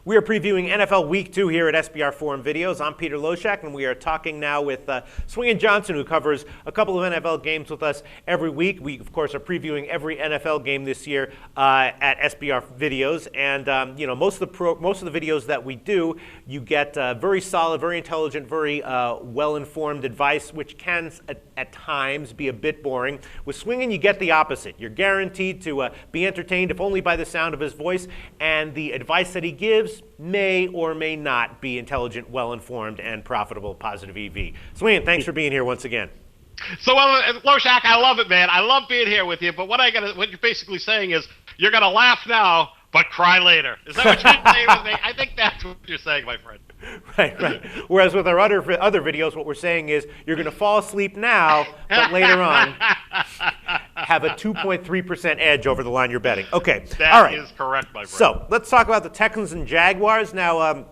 We are previewing NFL Week 2 here at SBR Forum Videos. I'm Peter Loshak, and we are talking now with Swingin' Johnson, who covers a couple of NFL games with us every week. We, of course, are previewing every NFL game this year at SBR Videos. And, most of the videos that we do, you get very solid, very intelligent, very well-informed advice, which can, at times, be a bit boring. With Swingin', you get the opposite. You're guaranteed to be entertained, if only by the sound of his voice, and the advice that he gives may or may not be intelligent, well-informed, and profitable, positive EV. Swingin', thanks for being here once again. So, Loshak, I love it, man. I love being here with you, but what you're basically saying is you're going to laugh now, but cry later. Is that what you're saying with me? I think that's what you're saying, my friend. Right. Whereas with our other videos, what we're saying is you're going to fall asleep now, but later on have a 2.3% edge over the line you're betting. Okay. All right. That is correct, my friend. So let's talk about the Texans and Jaguars. Now,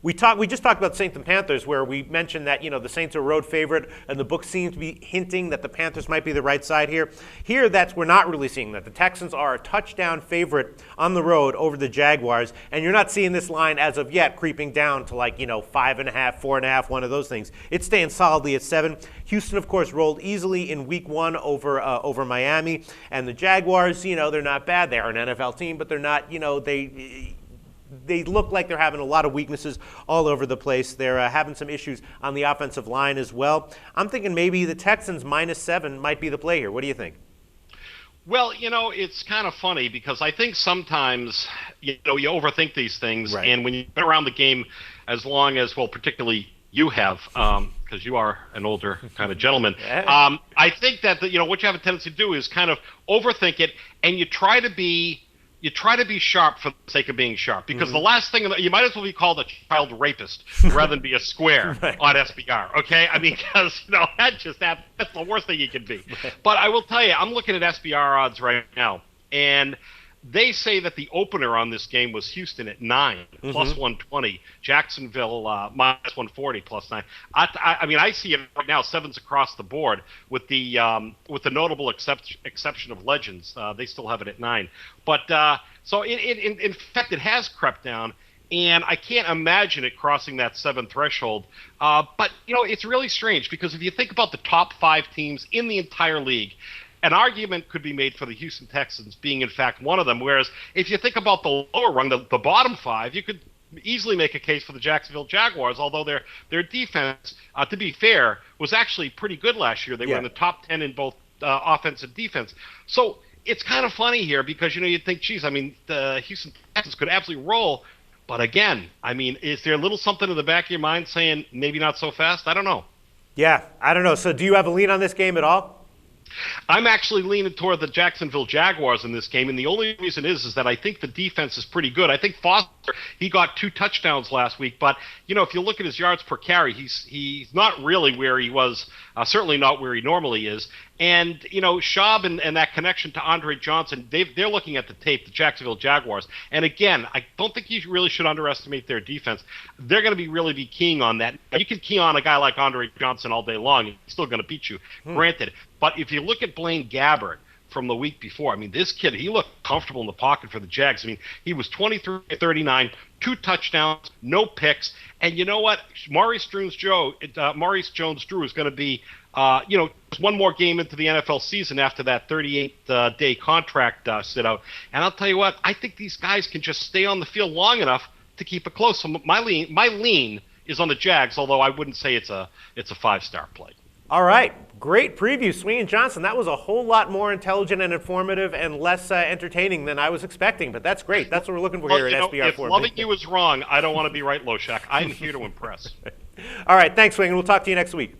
we just talked about Saints and Panthers, where we mentioned that the Saints are a road favorite, and the book seems to be hinting that the Panthers might be the right side here. Here, we're not really seeing that. The Texans are a touchdown favorite on the road over the Jaguars, and you're not seeing this line as of yet creeping down to 5.5, 4.5, one of those things. It's staying solidly at 7. Houston, of course, rolled easily in Week 1 over Miami, and the Jaguars, they're not bad. They are an NFL team, but they're not. They look like they're having a lot of weaknesses all over the place. They're having some issues on the offensive line as well. I'm thinking maybe the Texans -7 might be the play here. What do you think? Well, it's kind of funny because I think sometimes, you overthink these things. Right. And when you've been around the game as long as, well, particularly you have, because you are an older kind of gentleman, Yeah. I think that, what you have a tendency to do is kind of overthink it, and you try to be sharp for the sake of being sharp, because the last thing you might as well be called a child rapist rather than be a square Right. on SBR. Okay, I mean, because that's the worst thing you can be. Right. But I will tell you, I'm looking at SBR odds right now, and they say that the opener on this game was Houston at 9 plus 120, Jacksonville minus 140 plus 9. I mean, I see it right now, 7s across the board with the notable exception of Legends. They still have it at 9. But so in fact, it has crept down, and I can't imagine it crossing that 7 threshold. But it's really strange, because if you think about the top 5 teams in the entire league, an argument could be made for the Houston Texans being, in fact, one of them. Whereas if you think about the lower rung, the bottom 5, you could easily make a case for the Jacksonville Jaguars, although their defense, to be fair, was actually pretty good last year. They were in the top 10 in both offense and defense. So it's kind of funny here because, you'd think, geez, I mean, the Houston Texans could absolutely roll. But again, I mean, is there a little something in the back of your mind saying maybe not so fast? I don't know. Yeah, I don't know. So do you have a lean on this game at all? I'm actually leaning toward the Jacksonville Jaguars in this game, and the only reason is that I think the defense is pretty good. I think Foster, he got 2 touchdowns last week, but if you look at his yards per carry, he's not really where he was, certainly not where he normally is. And Schaub and that connection to Andre Johnson, they're looking at the tape, the Jacksonville Jaguars, and again, I don't think you really should underestimate their defense. They're going to really be keying on that. You can key on a guy like Andre Johnson all day long, he's still going to beat you, granted. But if you look at Blaine Gabbert from the week before, I mean, this kid, he looked comfortable in the pocket for the Jags. I mean, he was 23-39, 2 touchdowns, no picks. And you know what? Maurice Jones-Drew is going to be, just one more game into the NFL season after that 38-day contract sit out. And I'll tell you what, I think these guys can just stay on the field long enough to keep it close. So my lean is on the Jags, although I wouldn't say it's a 5-star play. All right. Great preview, Swingin' Johnson. That was a whole lot more intelligent and informative and less entertaining than I was expecting, but that's great. That's what we're looking for here at SBR4. If loving you is wrong, I don't want to be right, Loshak. I'm here to impress. All right. Thanks, Swingin'. We'll talk to you next week.